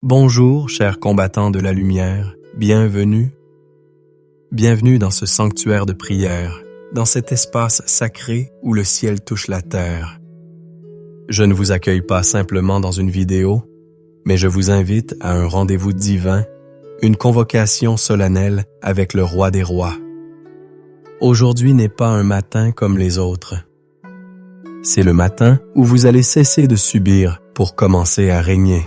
Bonjour, chers combattants de la lumière, bienvenue. Bienvenue dans ce sanctuaire de prière, dans cet espace sacré où le ciel touche la terre. Je ne vous accueille pas simplement dans une vidéo, mais je vous invite à un rendez-vous divin, une convocation solennelle avec le Roi des Rois. Aujourd'hui n'est pas un matin comme les autres. C'est le matin où vous allez cesser de subir pour commencer à régner.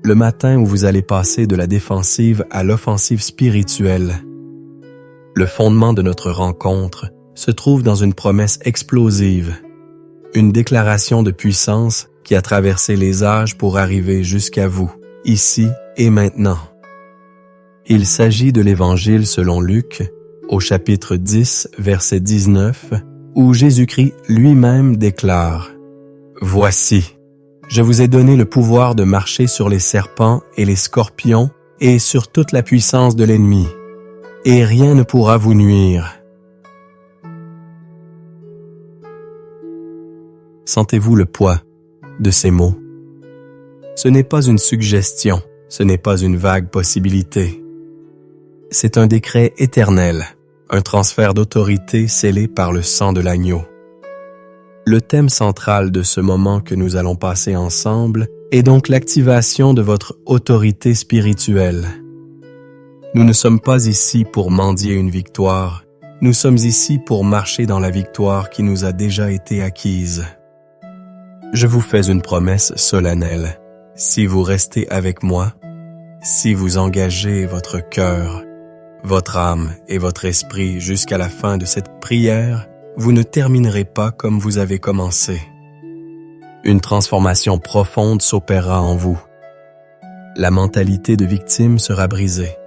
Le matin où vous allez passer de la défensive à l'offensive spirituelle. Le fondement de notre rencontre se trouve dans une promesse explosive, une déclaration de puissance qui a traversé les âges pour arriver jusqu'à vous, ici et maintenant. Il s'agit de l'Évangile selon Luc, au chapitre 10, verset 19, où Jésus-Christ lui-même déclare « Voici, je vous ai donné le pouvoir de marcher sur les serpents et les scorpions et sur toute la puissance de l'ennemi, et rien ne pourra vous nuire. » Sentez-vous le poids de ces mots? Ce n'est pas une suggestion, ce n'est pas une vague possibilité. C'est un décret éternel, un transfert d'autorité scellé par le sang de l'agneau. Le thème central de ce moment que nous allons passer ensemble est donc l'activation de votre autorité spirituelle. Nous ne sommes pas ici pour mendier une victoire, nous sommes ici pour marcher dans la victoire qui nous a déjà été acquise. Je vous fais une promesse solennelle. Si vous restez avec moi, si vous engagez votre cœur, votre âme et votre esprit jusqu'à la fin de cette prière, vous ne terminerez pas comme vous avez commencé. Une transformation profonde s'opérera en vous. La mentalité de victime sera brisée.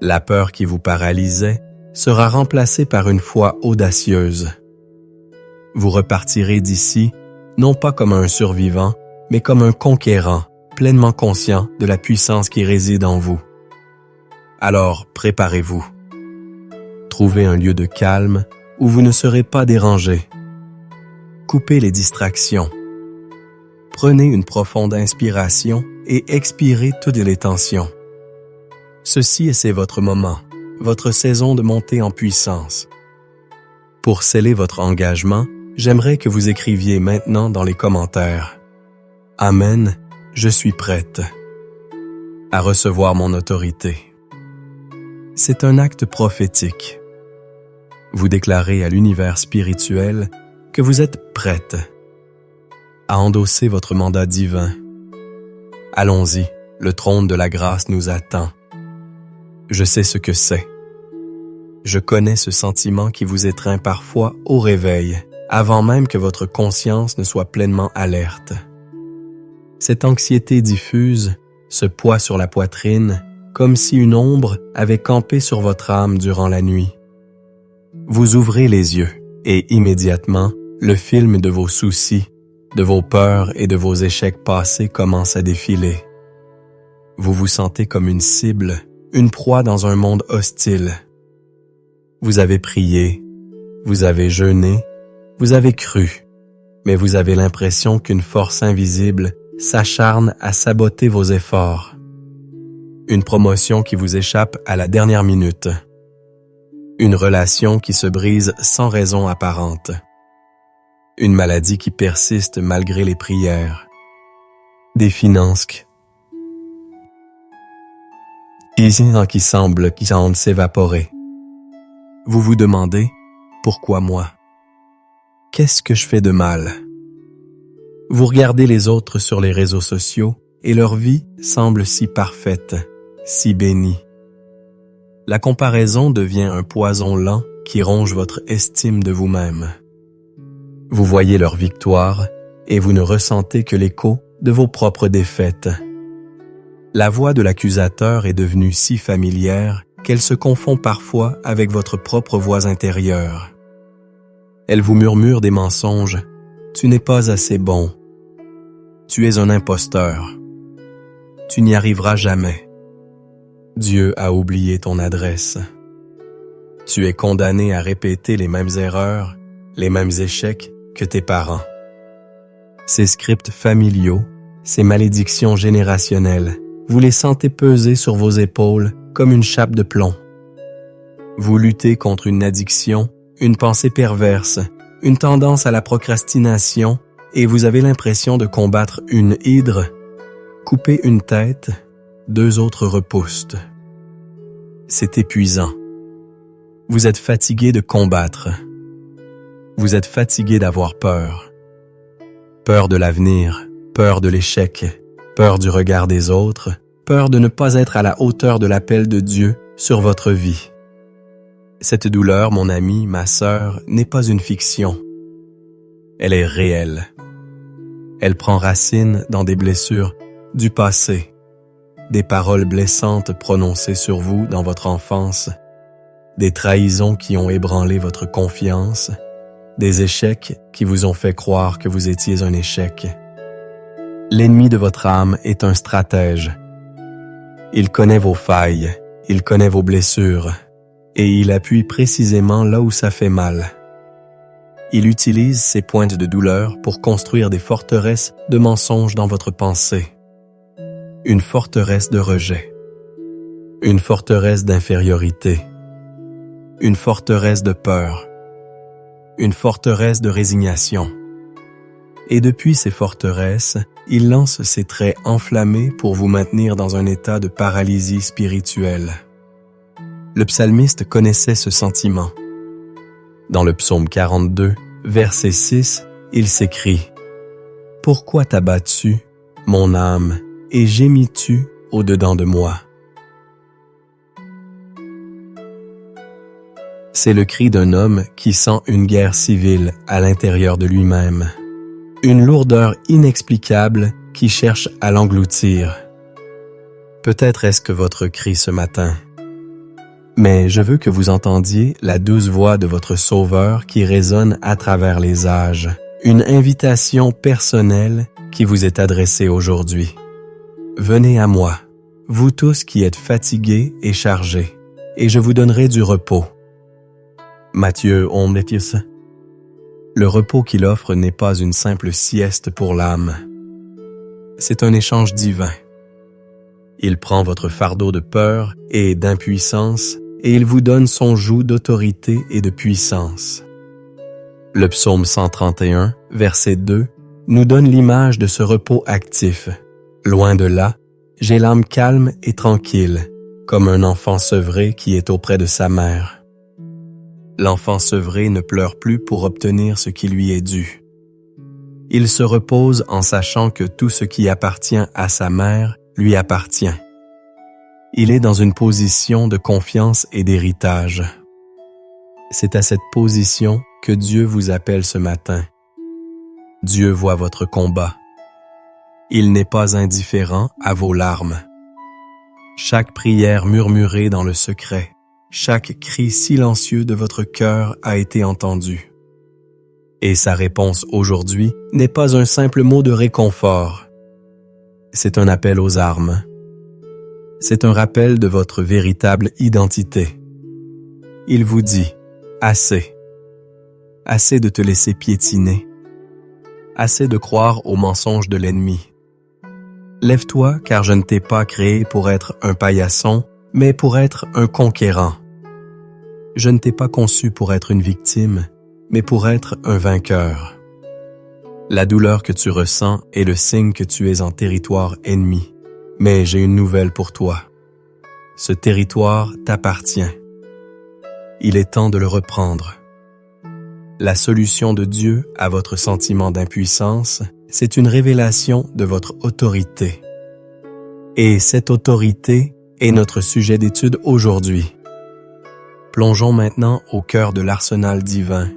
La peur qui vous paralysait sera remplacée par une foi audacieuse. Vous repartirez d'ici, non pas comme un survivant, mais comme un conquérant, pleinement conscient de la puissance qui réside en vous. Alors, préparez-vous. Trouvez un lieu de calme où vous ne serez pas dérangé. Coupez les distractions. Prenez une profonde inspiration et expirez toutes les tensions. Ceci, c'est votre moment, votre saison de montée en puissance. Pour sceller votre engagement, j'aimerais que vous écriviez maintenant dans les commentaires « Amen, je suis prête à recevoir mon autorité ». C'est un acte prophétique. Vous déclarez à l'univers spirituel que vous êtes prête à endosser votre mandat divin. Allons-y, le trône de la grâce nous attend. Je sais ce que c'est. Je connais ce sentiment qui vous étreint parfois au réveil, avant même que votre conscience ne soit pleinement alerte. Cette anxiété diffuse, ce poids sur la poitrine, comme si une ombre avait campé sur votre âme durant la nuit. Vous ouvrez les yeux et immédiatement, le film de vos soucis, de vos peurs et de vos échecs passés commence à défiler. Vous vous sentez comme une cible, une proie dans un monde hostile. Vous avez prié, vous avez jeûné, vous avez cru, mais vous avez l'impression qu'une force invisible s'acharne à saboter vos efforts. Une promotion qui vous échappe à la dernière minute. Une relation qui se brise sans raison apparente. Une maladie qui persiste malgré les prières. Des finances qui semblent s'évaporer. Vous vous demandez, pourquoi moi? Qu'est-ce que je fais de mal? Vous regardez les autres sur les réseaux sociaux et leur vie semble si parfaite, si bénie. La comparaison devient un poison lent qui ronge votre estime de vous-même. Vous voyez leur victoire et vous ne ressentez que l'écho de vos propres défaites. La voix de l'accusateur est devenue si familière qu'elle se confond parfois avec votre propre voix intérieure. Elle vous murmure des mensonges. Tu n'es pas assez bon. Tu es un imposteur. Tu n'y arriveras jamais. Dieu a oublié ton adresse. Tu es condamné à répéter les mêmes erreurs, les mêmes échecs que tes parents. Ces scripts familiaux ces malédictions générationnelles, vous les sentez peser sur vos épaules comme une chape de plomb. Vous luttez contre une addiction, une pensée perverse, une tendance à la procrastination et vous avez l'impression de combattre une hydre. Coupez une tête, 2 autres repoussent. C'est épuisant. Vous êtes fatigué de combattre. Vous êtes fatigué d'avoir peur. Peur de l'avenir, peur de l'échec, peur du regard des autres, peur de ne pas être à la hauteur de l'appel de Dieu sur votre vie. Cette douleur, mon ami, ma sœur, n'est pas une fiction. Elle est réelle. Elle prend racine dans des blessures du passé, des paroles blessantes prononcées sur vous dans votre enfance, des trahisons qui ont ébranlé votre confiance, des échecs qui vous ont fait croire que vous étiez un échec. L'ennemi de votre âme est un stratège. Il connaît vos failles, il connaît vos blessures, et il appuie précisément là où ça fait mal. Il utilise ces pointes de douleur pour construire des forteresses de mensonges dans votre pensée. Une forteresse de rejet, une forteresse d'infériorité, une forteresse de peur, une forteresse de résignation. Et depuis ces forteresses, il lance ses traits enflammés pour vous maintenir dans un état de paralysie spirituelle. Le psalmiste connaissait ce sentiment. Dans le psaume 42, verset 6, il s'écrie « Pourquoi t'as-tu, mon âme, et gémis-tu au-dedans de moi ?» C'est le cri d'un homme qui sent une guerre civile à l'intérieur de lui-même. Une lourdeur inexplicable qui cherche à l'engloutir. Peut-être est-ce que votre cri ce matin. Mais je veux que vous entendiez la douce voix de votre Sauveur qui résonne à travers les âges. Une invitation personnelle qui vous est adressée aujourd'hui. Venez à moi, vous tous qui êtes fatigués et chargés, et je vous donnerai du repos. Matthieu 11. Le repos qu'il offre n'est pas une simple sieste pour l'âme. C'est un échange divin. Il prend votre fardeau de peur et d'impuissance et il vous donne son joug d'autorité et de puissance. Le psaume 131, verset 2, nous donne l'image de ce repos actif. Loin de là, j'ai l'âme calme et tranquille, comme un enfant sevré qui est auprès de sa mère. L'enfant sevré ne pleure plus pour obtenir ce qui lui est dû. Il se repose en sachant que tout ce qui appartient à sa mère lui appartient. Il est dans une position de confiance et d'héritage. C'est à cette position que Dieu vous appelle ce matin. Dieu voit votre combat. Il n'est pas indifférent à vos larmes. Chaque prière murmurée dans le secret, chaque cri silencieux de votre cœur a été entendu. Et sa réponse aujourd'hui n'est pas un simple mot de réconfort. C'est un appel aux armes. C'est un rappel de votre véritable identité. Il vous dit « Assez. Assez de te laisser piétiner. Assez de croire aux mensonges de l'ennemi. Lève-toi car je ne t'ai pas créé pour être un paillasson, mais pour être un conquérant. Je ne t'ai pas conçu pour être une victime, mais pour être un vainqueur. La douleur que tu ressens est le signe que tu es en territoire ennemi. Mais j'ai une nouvelle pour toi. Ce territoire t'appartient. Il est temps de le reprendre. La solution de Dieu à votre sentiment d'impuissance, c'est une révélation de votre autorité. Et cette autorité est notre sujet d'étude aujourd'hui. Plongeons maintenant au cœur de l'arsenal divin,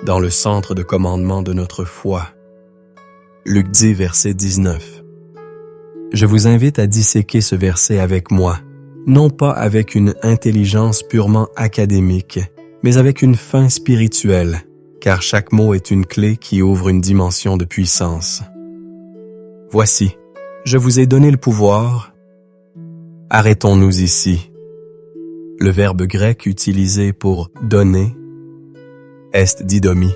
dans le centre de commandement de notre foi. Luc 10, verset 19. Je vous invite à disséquer ce verset avec moi, non pas avec une intelligence purement académique, mais avec une faim spirituelle, car chaque mot est une clé qui ouvre une dimension de puissance. Voici, je vous ai donné le pouvoir. Arrêtons-nous ici. Le verbe grec utilisé pour « donner » est didomi.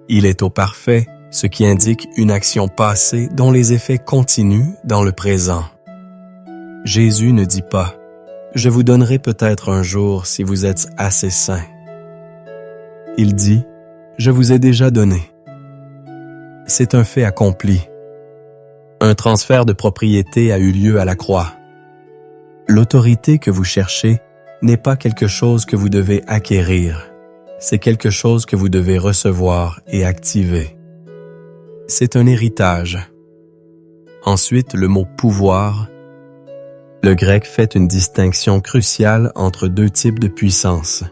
Il est au parfait ce qui indique une action passée dont les effets continuent dans le présent. Jésus ne dit pas « Je vous donnerai peut-être un jour si vous êtes assez saint ». Il dit « Je vous ai déjà donné ». C'est un fait accompli. Un transfert de propriété a eu lieu à la croix. L'autorité que vous cherchez n'est pas quelque chose que vous devez acquérir. C'est quelque chose que vous devez recevoir et activer. C'est un héritage. Ensuite, le mot « pouvoir ». Le grec fait une distinction cruciale entre deux types de puissance.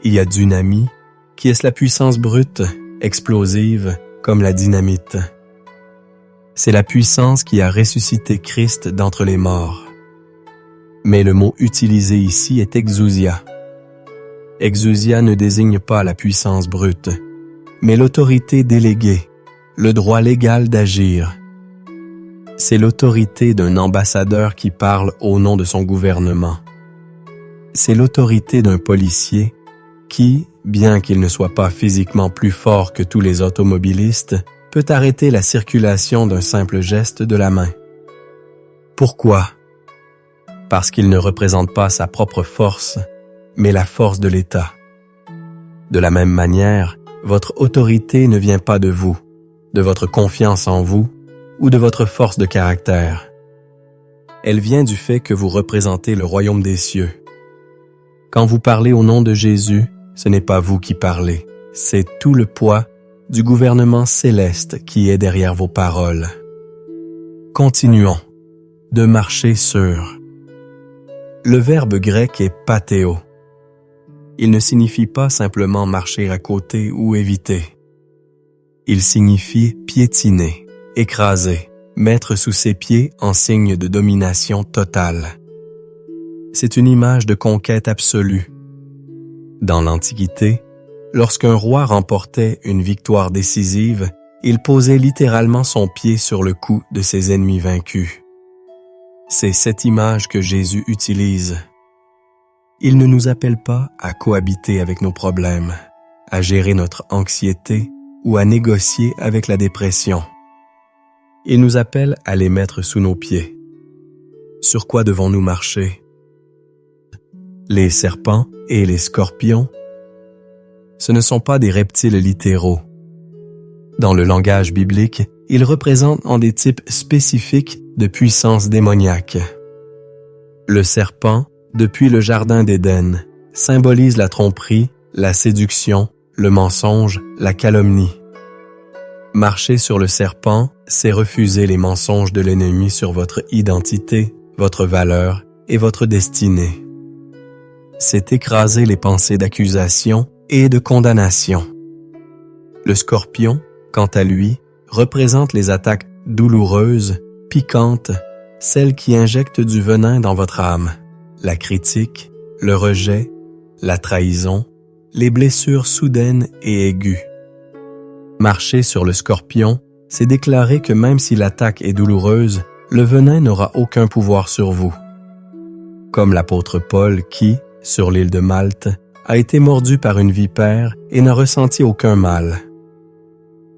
Il y a dynamie, qui est la puissance brute, explosive, comme la dynamite. C'est la puissance qui a ressuscité Christ d'entre les morts. Mais le mot utilisé ici est exousia. Exousia ne désigne pas la puissance brute, mais l'autorité déléguée, le droit légal d'agir. C'est l'autorité d'un ambassadeur qui parle au nom de son gouvernement. C'est l'autorité d'un policier qui, bien qu'il ne soit pas physiquement plus fort que tous les automobilistes, peut arrêter la circulation d'un simple geste de la main. Pourquoi? Parce qu'il ne représente pas sa propre force, mais la force de l'État. De la même manière, votre autorité ne vient pas de vous, de votre confiance en vous ou de votre force de caractère. Elle vient du fait que vous représentez le royaume des cieux. Quand vous parlez au nom de Jésus, ce n'est pas vous qui parlez, c'est tout le poids du gouvernement céleste qui est derrière vos paroles. Continuons de marcher sur. Le verbe grec est pathéo. Il ne signifie pas simplement marcher à côté ou éviter. Il signifie piétiner, écraser, mettre sous ses pieds en signe de domination totale. C'est une image de conquête absolue. Dans l'Antiquité, lorsqu'un roi remportait une victoire décisive, il posait littéralement son pied sur le cou de ses ennemis vaincus. C'est cette image que Jésus utilise. Il ne nous appelle pas à cohabiter avec nos problèmes, à gérer notre anxiété ou à négocier avec la dépression. Il nous appelle à les mettre sous nos pieds. Sur quoi devons-nous marcher? Les serpents et les scorpions, ce ne sont pas des reptiles littéraux. Dans le langage biblique, ils représentent en des types spécifiques de puissance démoniaque. Le serpent, depuis le jardin d'Éden, symbolise la tromperie, la séduction, le mensonge, la calomnie. Marcher sur le serpent, c'est refuser les mensonges de l'ennemi sur votre identité, votre valeur et votre destinée. C'est écraser les pensées d'accusation et de condamnation. Le scorpion, quant à lui, représente les attaques douloureuses, piquantes, celles qui injectent du venin dans votre âme, la critique, le rejet, la trahison, les blessures soudaines et aiguës. Marcher sur le scorpion, c'est déclarer que même si l'attaque est douloureuse, le venin n'aura aucun pouvoir sur vous. Comme l'apôtre Paul qui, sur l'île de Malte, a été mordu par une vipère et n'a ressenti aucun mal.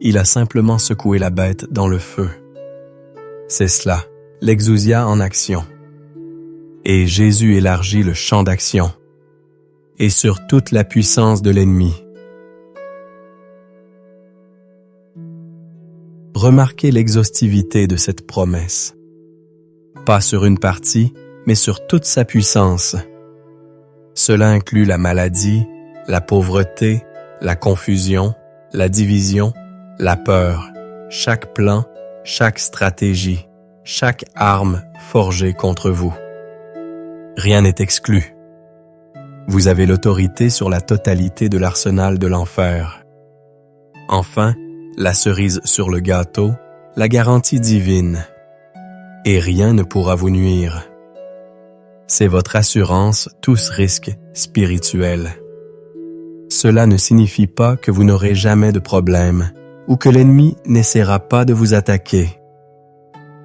Il a simplement secoué la bête dans le feu. C'est cela, l'exousia en action. Et Jésus élargit le champ d'action, et sur toute la puissance de l'ennemi. Remarquez l'exhaustivité de cette promesse. Pas sur une partie, mais sur toute sa puissance. Cela inclut la maladie, la pauvreté, la confusion, la division, la peur, chaque plan, chaque stratégie, chaque arme forgée contre vous. Rien n'est exclu. Vous avez l'autorité sur la totalité de l'arsenal de l'enfer. Enfin, la cerise sur le gâteau, la garantie divine. Et rien ne pourra vous nuire. C'est votre assurance tous risques spirituels. Cela ne signifie pas que vous n'aurez jamais de problème ou que l'ennemi n'essaiera pas de vous attaquer.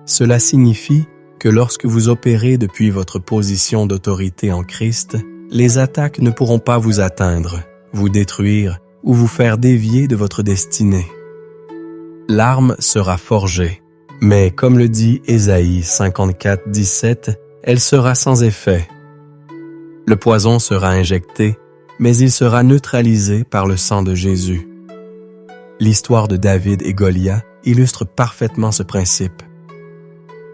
Cela signifie que lorsque vous opérez depuis votre position d'autorité en Christ, les attaques ne pourront pas vous atteindre, vous détruire ou vous faire dévier de votre destinée. L'arme sera forgée, mais comme le dit Ésaïe 54, 17, elle sera sans effet. Le poison sera injecté, mais il sera neutralisé par le sang de Jésus. L'histoire de David et Goliath illustre parfaitement ce principe.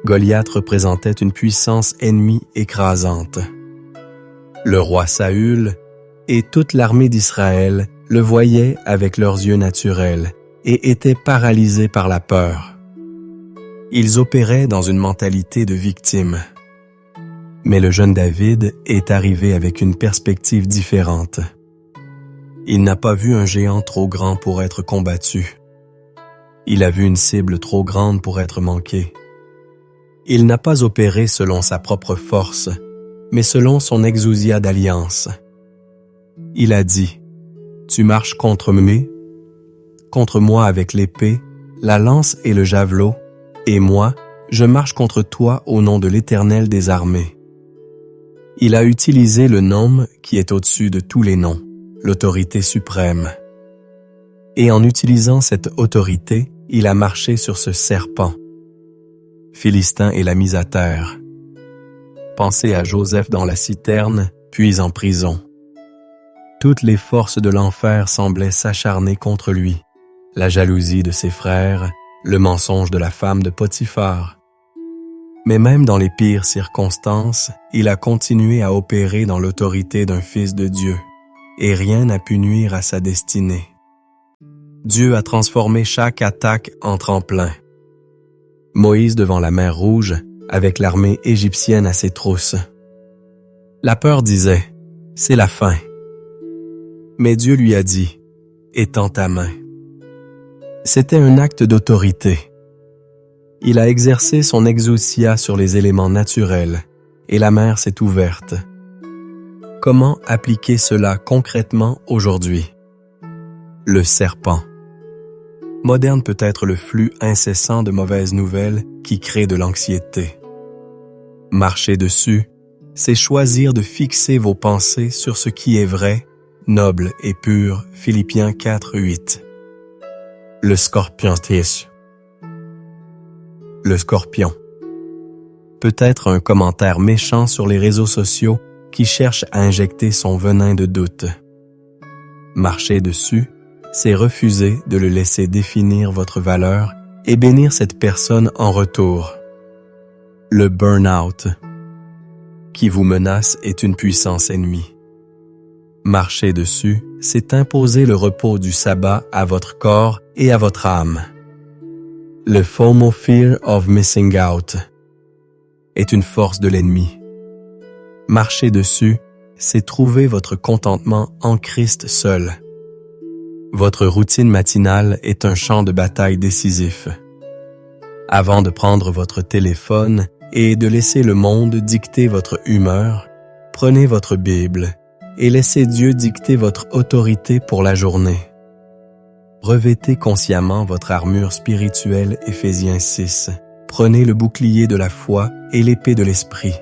Goliath représentait une puissance ennemie écrasante. Le roi Saül et toute l'armée d'Israël le voyaient avec leurs yeux naturels et étaient paralysés par la peur. Ils opéraient dans une mentalité de victime. Mais le jeune David est arrivé avec une perspective différente. Il n'a pas vu un géant trop grand pour être combattu. Il a vu une cible trop grande pour être manquée. Il n'a pas opéré selon sa propre force, mais selon son exousia d'alliance. Il a dit, « Tu marches contre moi avec l'épée, la lance et le javelot, et moi, je marche contre toi au nom de l'Éternel des armées. » Il a utilisé le nom qui est au-dessus de tous les noms, l'autorité suprême. Et en utilisant cette autorité, il a marché sur ce serpent. Philistin et l'a mis à terre. Pensez à Joseph dans la citerne, puis en prison. Toutes les forces de l'enfer semblaient s'acharner contre lui. La jalousie de ses frères, le mensonge de la femme de Potiphar. Mais même dans les pires circonstances, il a continué à opérer dans l'autorité d'un fils de Dieu, et rien n'a pu nuire à sa destinée. Dieu a transformé chaque attaque en tremplin. Moïse devant la mer Rouge, avec l'armée égyptienne à ses trousses. La peur disait, « C'est la fin. » Mais Dieu lui a dit, « Étends ta main. » C'était un acte d'autorité. Il a exercé son exousia sur les éléments naturels, et la mer s'est ouverte. Comment appliquer cela concrètement aujourd'hui? Le serpent. Moderne peut être le flux incessant de mauvaises nouvelles qui crée de l'anxiété. Marcher dessus, c'est choisir de fixer vos pensées sur ce qui est vrai, noble et pur, Philippiens 4, 8. Le scorpion. Le scorpion. Peut-être un commentaire méchant sur les réseaux sociaux qui cherche à injecter son venin de doute. Marcher dessus, c'est refuser de le laisser définir votre valeur et bénir cette personne en retour. Le burn-out qui vous menace est une puissance ennemie. Marcher dessus, c'est imposer le repos du sabbat à votre corps et à votre âme. Le FOMO, Fear of Missing Out, est une force de l'ennemi. Marcher dessus, c'est trouver votre contentement en Christ seul. Votre routine matinale est un champ de bataille décisif. Avant de prendre votre téléphone et de laisser le monde dicter votre humeur, prenez votre Bible et laissez Dieu dicter votre autorité pour la journée. Revêtez consciemment votre armure spirituelle, Éphésiens 6. Prenez le bouclier de la foi et l'épée de l'esprit.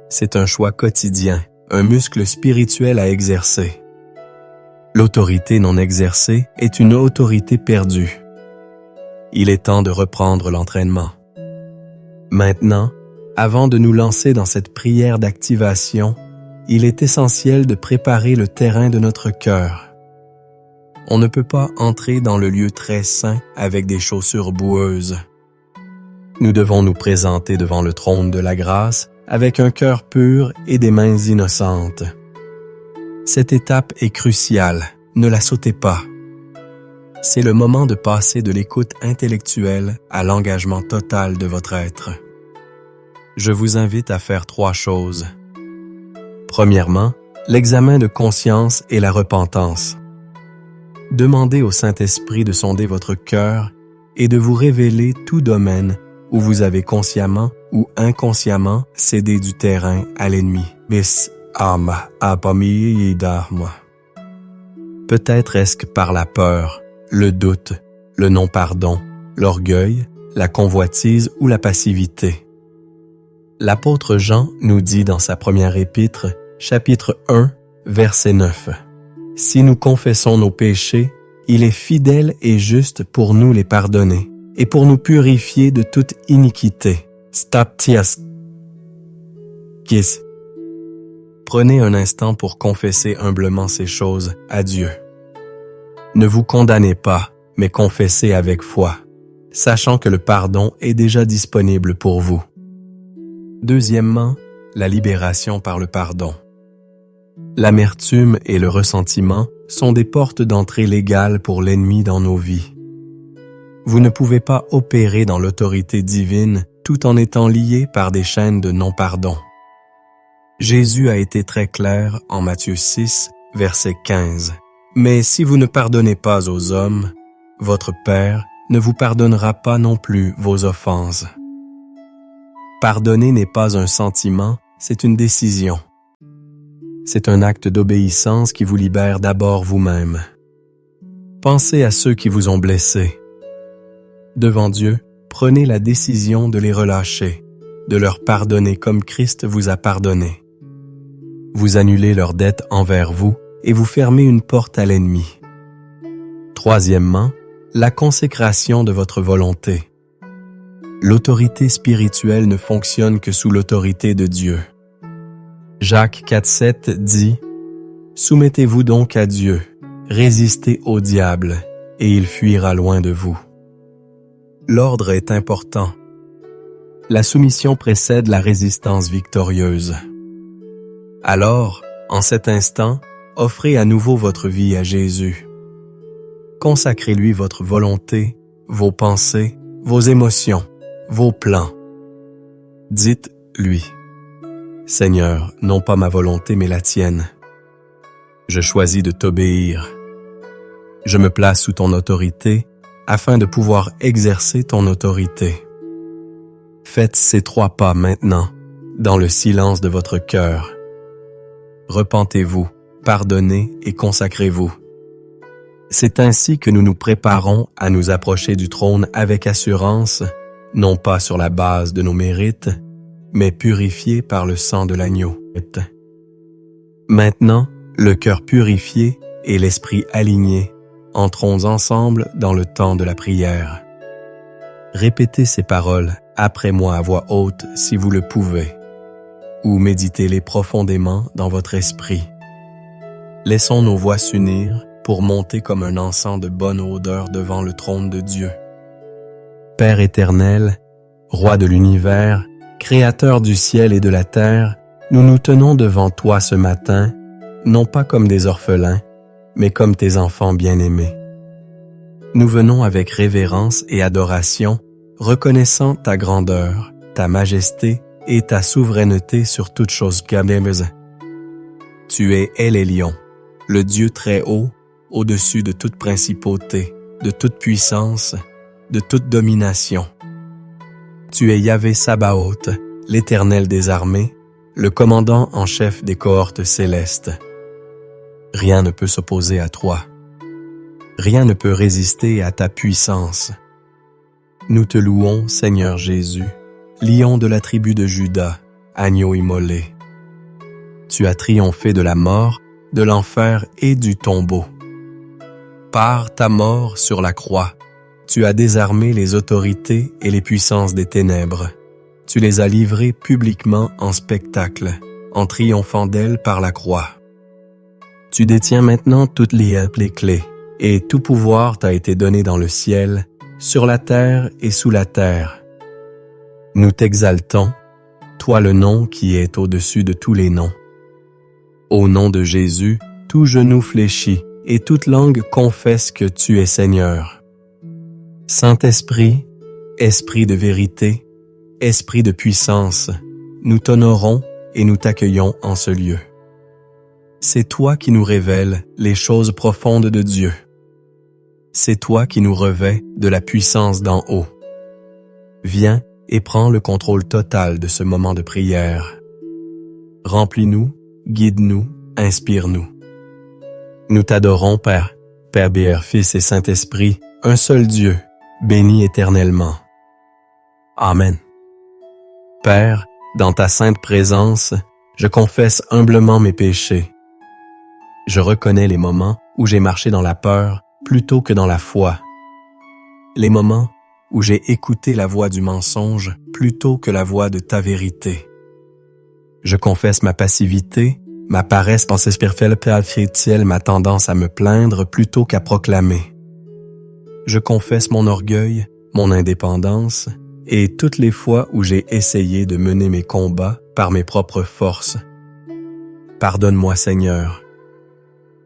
C'est un choix quotidien, un muscle spirituel à exercer. L'autorité non exercée est une autorité perdue. Il est temps de reprendre l'entraînement. Maintenant, avant de nous lancer dans cette prière d'activation, il est essentiel de préparer le terrain de notre cœur. On ne peut pas entrer dans le lieu très saint avec des chaussures boueuses. Nous devons nous présenter devant le trône de la grâce avec un cœur pur et des mains innocentes. Cette étape est cruciale, ne la sautez pas. C'est le moment de passer de l'écoute intellectuelle à l'engagement total de votre être. Je vous invite à faire 3 choses. Premièrement, l'examen de conscience et la repentance. Demandez au Saint-Esprit de sonder votre cœur et de vous révéler tout domaine où vous avez consciemment ou inconsciemment cédé du terrain à l'ennemi. Peut-être est-ce que par la peur, le doute, le non-pardon, l'orgueil, la convoitise ou la passivité. L'apôtre Jean nous dit dans sa première épître, chapitre 1, verset 9. « Si nous confessons nos péchés, Il est fidèle et juste pour nous les pardonner et pour nous purifier de toute iniquité. Staptias. Kis. Prenez un instant pour confesser humblement ces choses à Dieu. Ne vous condamnez pas, mais confessez avec foi, sachant que le pardon est déjà disponible pour vous. Deuxièmement, la libération par le pardon. L'amertume et le ressentiment sont des portes d'entrée légales pour l'ennemi dans nos vies. Vous ne pouvez pas opérer dans l'autorité divine tout en étant lié par des chaînes de non-pardon. Jésus a été très clair en Matthieu 6, verset 15. « Mais si vous ne pardonnez pas aux hommes, votre Père ne vous pardonnera pas non plus vos offenses. » Pardonner n'est pas un sentiment, c'est une décision. C'est un acte d'obéissance qui vous libère d'abord vous-même. Pensez à ceux qui vous ont blessés. Devant Dieu, prenez la décision de les relâcher, de leur pardonner comme Christ vous a pardonné. Vous annulez leurs dettes envers vous et vous fermez une porte à l'ennemi. Troisièmement, la consécration de votre volonté. L'autorité spirituelle ne fonctionne que sous l'autorité de Dieu. Jacques 4,7 dit « Soumettez-vous donc à Dieu, résistez au diable, et il fuira loin de vous. » L'ordre est important. La soumission précède la résistance victorieuse. Alors, en cet instant, offrez à nouveau votre vie à Jésus. Consacrez-lui votre volonté, vos pensées, vos émotions, vos plans. Dites-lui, « Seigneur, non pas ma volonté mais la tienne. Je choisis de t'obéir. Je me place sous ton autorité afin de pouvoir exercer ton autorité. » Faites ces 3 pas maintenant, dans le silence de votre cœur. Repentez-vous, pardonnez et consacrez-vous. C'est ainsi que nous nous préparons à nous approcher du trône avec assurance, non pas sur la base de nos mérites, mais purifiés par le sang de l'agneau. Maintenant, le cœur purifié et l'esprit aligné, entrons ensemble dans le temps de la prière. Répétez ces paroles après moi à voix haute si vous le pouvez, ou méditez-les profondément dans votre esprit. Laissons nos voix s'unir pour monter comme un encens de bonne odeur devant le trône de Dieu. Père éternel, Roi de l'univers, Créateur du ciel et de la terre, nous nous tenons devant toi ce matin, non pas comme des orphelins, mais comme tes enfants bien-aimés. Nous venons avec révérence et adoration, reconnaissant ta grandeur, ta majesté et ta souveraineté sur toute chose. Tu es El Elyon, le Dieu très haut, au-dessus de toute principauté, de toute puissance, de toute domination. Tu es Yahvé Sabaoth, l'Éternel des armées, le commandant en chef des cohortes célestes. Rien ne peut s'opposer à toi. Rien ne peut résister à ta puissance. Nous te louons, Seigneur Jésus, lion de la tribu de Juda, agneau immolé. Tu as triomphé de la mort, de l'enfer et du tombeau. Par ta mort sur la croix, tu as désarmé les autorités et les puissances des ténèbres. Tu les as livrées publiquement en spectacle, en triomphant d'elles par la croix. Tu détiens maintenant toutes les clés, et tout pouvoir t'a été donné dans le ciel, sur la terre et sous la terre. Nous t'exaltons, toi le nom qui est au-dessus de tous les noms. Au nom de Jésus, tout genou fléchit, et toute langue confesse que tu es Seigneur. Saint-Esprit, Esprit de vérité, Esprit de puissance, nous t'honorons et nous t'accueillons en ce lieu. C'est toi qui nous révèles les choses profondes de Dieu. C'est toi qui nous revêts de la puissance d'en haut. Viens et prends le contrôle total de ce moment de prière. Remplis-nous, guide-nous, inspire-nous. Nous t'adorons, Père, Père, Fils et Saint-Esprit, un seul Dieu, béni éternellement. Amen. Père, dans ta sainte présence, je confesse humblement mes péchés. Je reconnais les moments où j'ai marché dans la peur plutôt que dans la foi. Les moments où j'ai écouté la voix du mensonge plutôt que la voix de ta vérité. Je confesse ma passivité, ma paresse ma tendance à me plaindre plutôt qu'à proclamer. Je confesse mon orgueil, mon indépendance et toutes les fois où j'ai essayé de mener mes combats par mes propres forces. Pardonne-moi, Seigneur.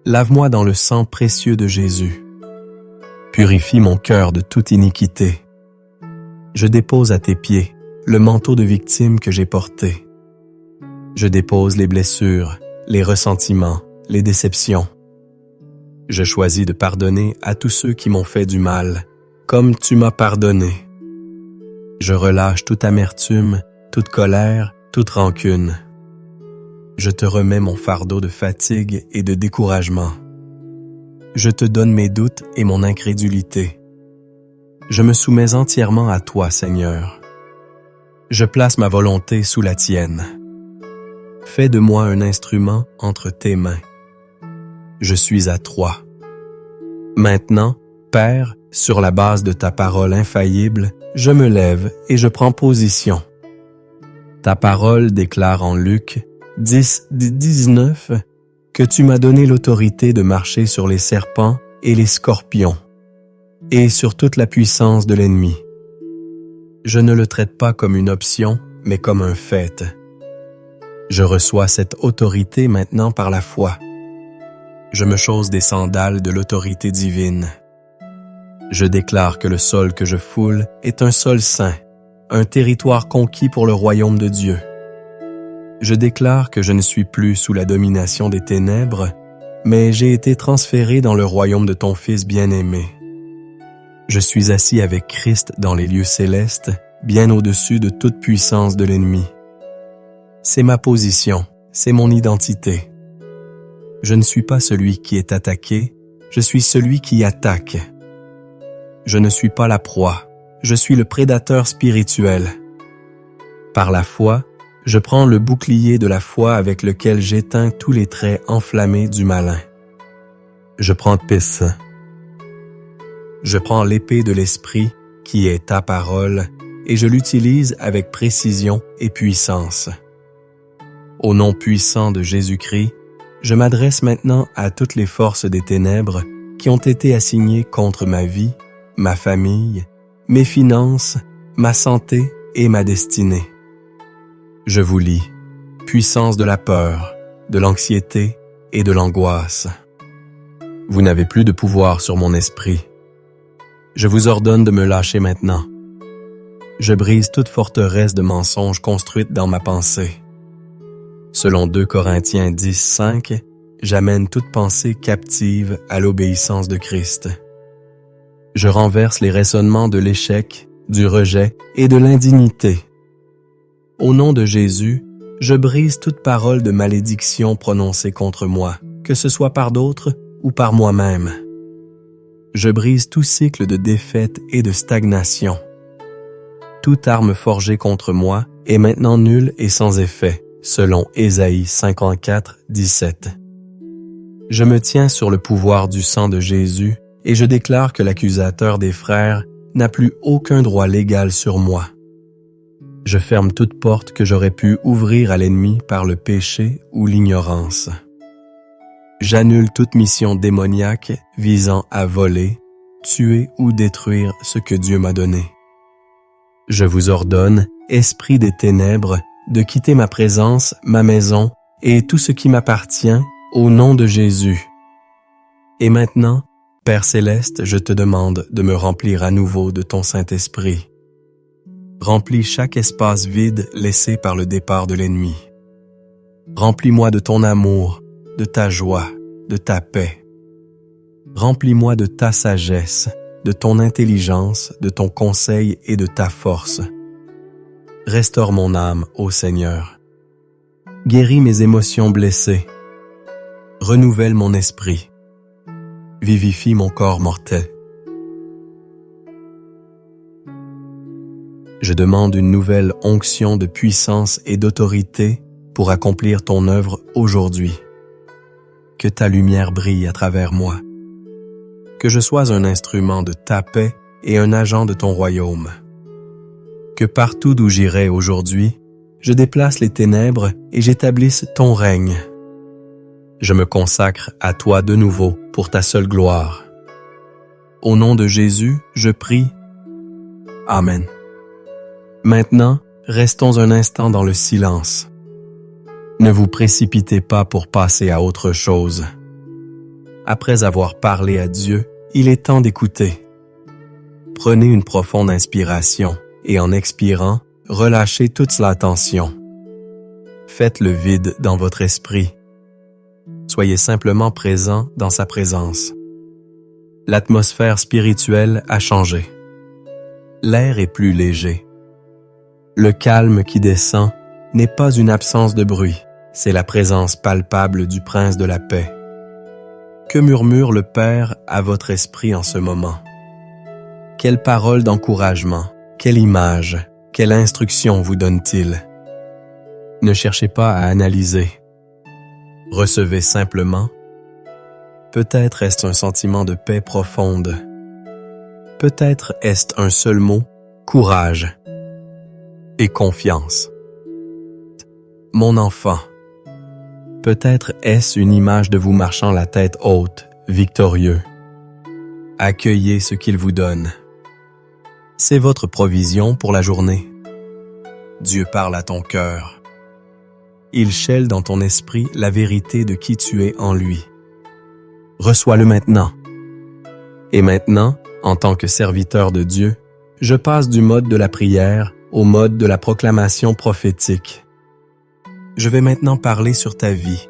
Lave-moi dans le sang précieux de Jésus. Purifie mon cœur de toute iniquité. Je dépose à tes pieds le manteau de victime que j'ai porté. Je dépose les blessures, les ressentiments, les déceptions. Je choisis de pardonner à tous ceux qui m'ont fait du mal, comme tu m'as pardonné. Je relâche toute amertume, toute colère, toute rancune. Je te remets mon fardeau de fatigue et de découragement. Je te donne mes doutes et mon incrédulité. Je me soumets entièrement à toi, Seigneur. Je place ma volonté sous la tienne. Fais de moi un instrument entre tes mains. Je suis à toi. Maintenant, Père, sur la base de ta parole infaillible, je me lève et je prends position. Ta parole déclare en Luc 10:19 que tu m'as donné l'autorité de marcher sur les serpents et les scorpions, et sur toute la puissance de l'ennemi. Je ne le traite pas comme une option, mais comme un fait. Je reçois cette autorité maintenant par la foi. Je me chausse des sandales de l'autorité divine. Je déclare que le sol que je foule est un sol saint, un territoire conquis pour le royaume de Dieu. Je déclare que je ne suis plus sous la domination des ténèbres, mais j'ai été transféré dans le royaume de ton Fils bien-aimé. Je suis assis avec Christ dans les lieux célestes, bien au-dessus de toute puissance de l'ennemi. C'est ma position, c'est mon identité. Je ne suis pas celui qui est attaqué, je suis celui qui attaque. Je ne suis pas la proie, je suis le prédateur spirituel. Par la foi, je prends le bouclier de la foi avec lequel j'éteins tous les traits enflammés du malin. Je prends pisse. Je prends l'épée de l'esprit, qui est ta parole, et je l'utilise avec précision et puissance. Au nom puissant de Jésus-Christ, je m'adresse maintenant à toutes les forces des ténèbres qui ont été assignées contre ma vie, ma famille, mes finances, ma santé et ma destinée. Je vous lis, puissance de la peur, de l'anxiété et de l'angoisse. Vous n'avez plus de pouvoir sur mon esprit. Je vous ordonne de me lâcher maintenant. Je brise toute forteresse de mensonges construite dans ma pensée. Selon 2 Corinthiens 10:5, j'amène toute pensée captive à l'obéissance de Christ. Je renverse les raisonnements de l'échec, du rejet et de l'indignité. Au nom de Jésus, je brise toute parole de malédiction prononcée contre moi, que ce soit par d'autres ou par moi-même. Je brise tout cycle de défaite et de stagnation. Toute arme forgée contre moi est maintenant nulle et sans effet, selon Ésaïe 54:17. Je me tiens sur le pouvoir du sang de Jésus et je déclare que l'accusateur des frères n'a plus aucun droit légal sur moi. Je ferme toute porte que j'aurais pu ouvrir à l'ennemi par le péché ou l'ignorance. J'annule toute mission démoniaque visant à voler, tuer ou détruire ce que Dieu m'a donné. Je vous ordonne, esprit des ténèbres, de quitter ma présence, ma maison et tout ce qui m'appartient au nom de Jésus. Et maintenant, Père Céleste, je te demande de me remplir à nouveau de ton Saint-Esprit. Remplis chaque espace vide laissé par le départ de l'ennemi. Remplis-moi de ton amour, de ta joie, de ta paix. Remplis-moi de ta sagesse, de ton intelligence, de ton conseil et de ta force. Restaure mon âme, ô Seigneur. Guéris mes émotions blessées. Renouvelle mon esprit. Vivifie mon corps mortel. Je demande une nouvelle onction de puissance et d'autorité pour accomplir ton œuvre aujourd'hui. Que ta lumière brille à travers moi. que je sois un instrument de ta paix et un agent de ton royaume. Que partout d'où j'irai aujourd'hui, je déplace les ténèbres et j'établisse ton règne. Je me consacre à toi de nouveau pour ta seule gloire. Au nom de Jésus, je prie. Amen. Maintenant, restons un instant dans le silence. Ne vous précipitez pas pour passer à autre chose. Après avoir parlé à Dieu, il est temps d'écouter. Prenez une profonde inspiration et en expirant, relâchez toute la tension. Faites le vide dans votre esprit. Soyez simplement présent dans sa présence. L'atmosphère spirituelle a changé. L'air est plus léger. Le calme qui descend n'est pas une absence de bruit, c'est la présence palpable du Prince de la paix. Que murmure le Père à votre esprit en ce moment? Quelle parole d'encouragement, quelle image, quelle instruction vous donne-t-il? Ne cherchez pas à analyser. Recevez simplement. Peut-être est-ce un sentiment de paix profonde. Peut-être est-ce un seul mot, courage et confiance. Mon enfant. Peut-être est-ce une image de vous marchant la tête haute, victorieux. Accueillez ce qu'il vous donne. C'est votre provision pour la journée. Dieu parle à ton cœur. Il scelle dans ton esprit la vérité de qui tu es en lui. Reçois-le maintenant. Et maintenant, en tant que serviteur de Dieu, je passe du mode de la prière au mode de la proclamation prophétique. Je vais maintenant parler sur ta vie,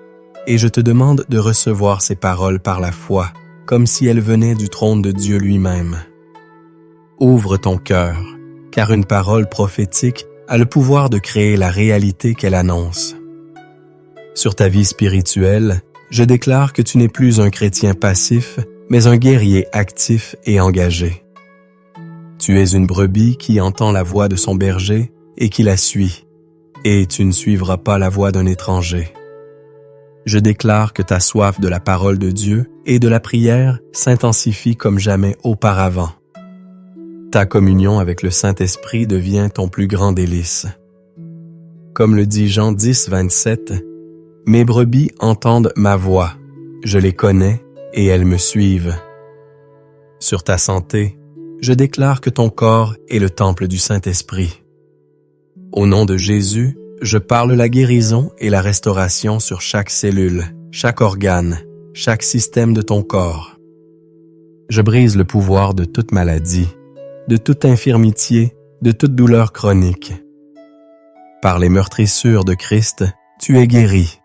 et je te demande de recevoir ces paroles par la foi, comme si elles venaient du trône de Dieu lui-même. Ouvre ton cœur, car une parole prophétique a le pouvoir de créer la réalité qu'elle annonce. Sur ta vie spirituelle, je déclare que tu n'es plus un chrétien passif, mais un guerrier actif et engagé. Tu es une brebis qui entend la voix de son berger et qui la suit, et tu ne suivras pas la voix d'un étranger. Je déclare que ta soif de la parole de Dieu et de la prière s'intensifie comme jamais auparavant. Ta communion avec le Saint-Esprit devient ton plus grand délice. Comme le dit Jean 10, 27, « Mes brebis entendent ma voix, je les connais et elles me suivent. » Sur ta santé, je déclare que ton corps est le temple du Saint-Esprit. Au nom de Jésus, je parle la guérison et la restauration sur chaque cellule, chaque organe, chaque système de ton corps. Je brise le pouvoir de toute maladie, de toute infirmité, de toute douleur chronique. Par les meurtrissures de Christ, tu es guéri.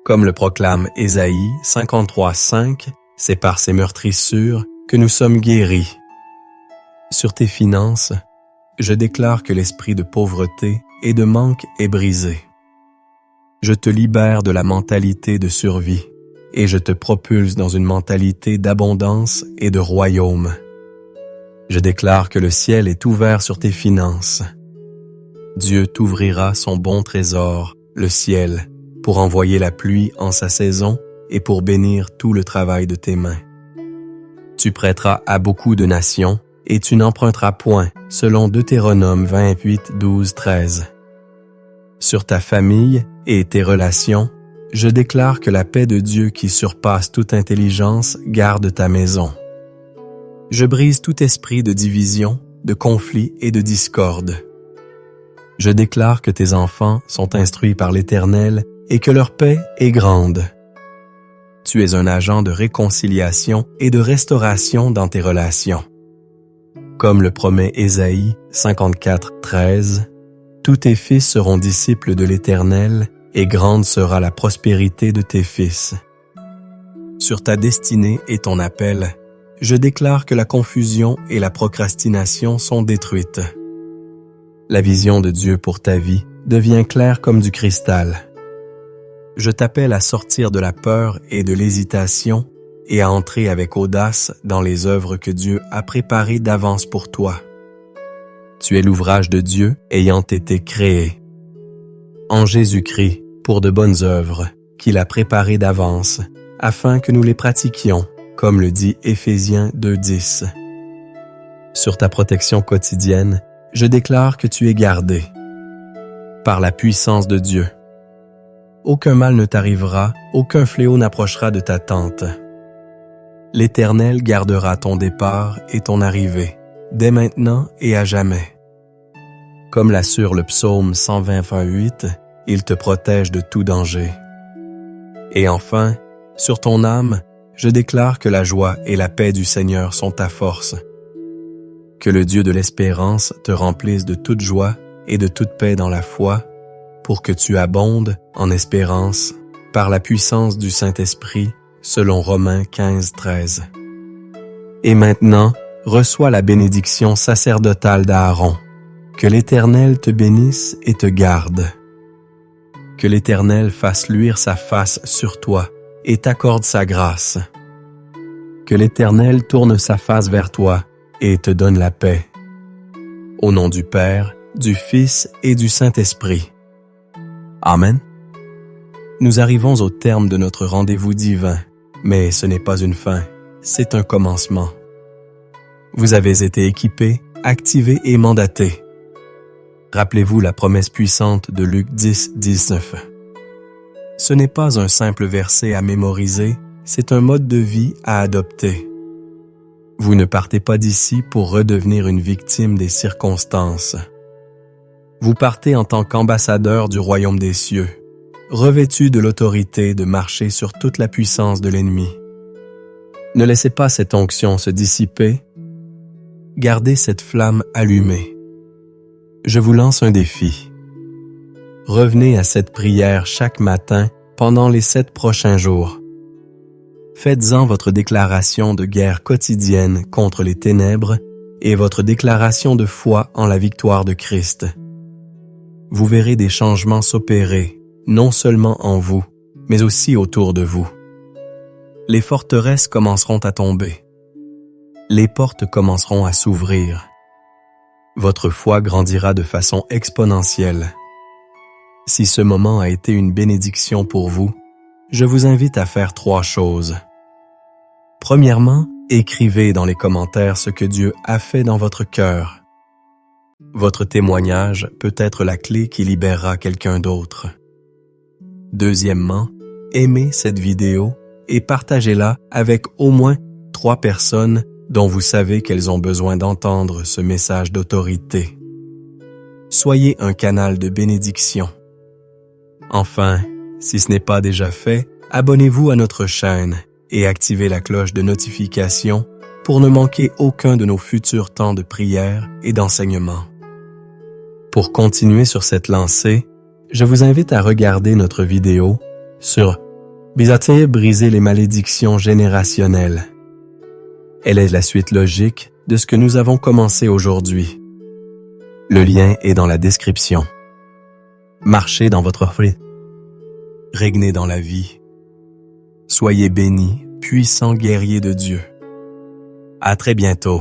Comme le proclame Ésaïe 53:5, c'est par ces meurtrissures que nous sommes guéris. Sur tes finances, je déclare que l'esprit de pauvreté et de manque est brisé. Je te libère de la mentalité de survie et je te propulse dans une mentalité d'abondance et de royaume. Je déclare que le ciel est ouvert sur tes finances. Dieu t'ouvrira son bon trésor, le ciel, pour envoyer la pluie en sa saison et pour bénir tout le travail de tes mains. Tu prêteras à beaucoup de nations et tu n'emprunteras point, selon Deutéronome 28, 12, 13. Sur ta famille et tes relations, je déclare que la paix de Dieu qui surpasse toute intelligence garde ta maison. Je brise tout esprit de division, de conflit et de discorde. Je déclare que tes enfants sont instruits par l'Éternel et que leur paix est grande. Tu es un agent de réconciliation et de restauration dans tes relations. Comme le promet Ésaïe 54, 13, « Tous tes fils seront disciples de l'Éternel et grande sera la prospérité de tes fils. » Sur ta destinée et ton appel, je déclare que la confusion et la procrastination sont détruites. La vision de Dieu pour ta vie devient claire comme du cristal. Je t'appelle à sortir de la peur et de l'hésitation et à entrer avec audace dans les œuvres que Dieu a préparées d'avance pour toi. Tu es l'ouvrage de Dieu ayant été créé en Jésus-Christ pour de bonnes œuvres qu'il a préparées d'avance afin que nous les pratiquions comme le dit Éphésiens 2:10. Sur ta protection quotidienne, je déclare que tu es gardé par la puissance de Dieu. Aucun mal ne t'arrivera, aucun fléau n'approchera de ta tente. L'Éternel gardera ton départ et ton arrivée, dès maintenant et à jamais. Comme l'assure le psaume 120:8, il te protège de tout danger. Et enfin, sur ton âme, je déclare que la joie et la paix du Seigneur sont ta force. Que le Dieu de l'espérance te remplisse de toute joie et de toute paix dans la foi, pour que tu abondes en espérance par la puissance du Saint-Esprit, selon Romains 15:13. Et maintenant, reçois la bénédiction sacerdotale d'Aaron. Que l'Éternel te bénisse et te garde. Que l'Éternel fasse luire sa face sur toi et t'accorde sa grâce. Que l'Éternel tourne sa face vers toi et te donne la paix. Au nom du Père, du Fils et du Saint-Esprit. Amen. Nous arrivons au terme de notre rendez-vous divin, mais ce n'est pas une fin, c'est un commencement. Vous avez été équipés, activés et mandatés. Rappelez-vous la promesse puissante de Luc 10:19. Ce n'est pas un simple verset à mémoriser, c'est un mode de vie à adopter. Vous ne partez pas d'ici pour redevenir une victime des circonstances. Vous partez en tant qu'ambassadeur du royaume des cieux, revêtu de l'autorité de marcher sur toute la puissance de l'ennemi. Ne laissez pas cette onction se dissiper. Gardez cette flamme allumée. Je vous lance un défi. Revenez à cette prière chaque matin pendant les 7 prochains jours. Faites-en votre déclaration de guerre quotidienne contre les ténèbres et votre déclaration de foi en la victoire de Christ. Vous verrez des changements s'opérer, non seulement en vous, mais aussi autour de vous. Les forteresses commenceront à tomber. Les portes commenceront à s'ouvrir. Votre foi grandira de façon exponentielle. Si ce moment a été une bénédiction pour vous, je vous invite à faire 3 choses. Premièrement, écrivez dans les commentaires ce que Dieu a fait dans votre cœur. Votre témoignage peut être la clé qui libérera quelqu'un d'autre. Deuxièmement, aimez cette vidéo et partagez-la avec au moins 3 personnes dont vous savez qu'elles ont besoin d'entendre ce message d'autorité. Soyez un canal de bénédiction. Enfin, si ce n'est pas déjà fait, abonnez-vous à notre chaîne et activez la cloche de notification pour ne manquer aucun de nos futurs temps de prière et d'enseignement. Pour continuer sur cette lancée, je vous invite à regarder notre vidéo sur « Briser les malédictions générationnelles ». Elle est la suite logique de ce que nous avons commencé aujourd'hui. Le lien est dans la description. Marchez dans votre fruit. Régnez dans la vie. Soyez bénis, puissants guerriers de Dieu. À très bientôt.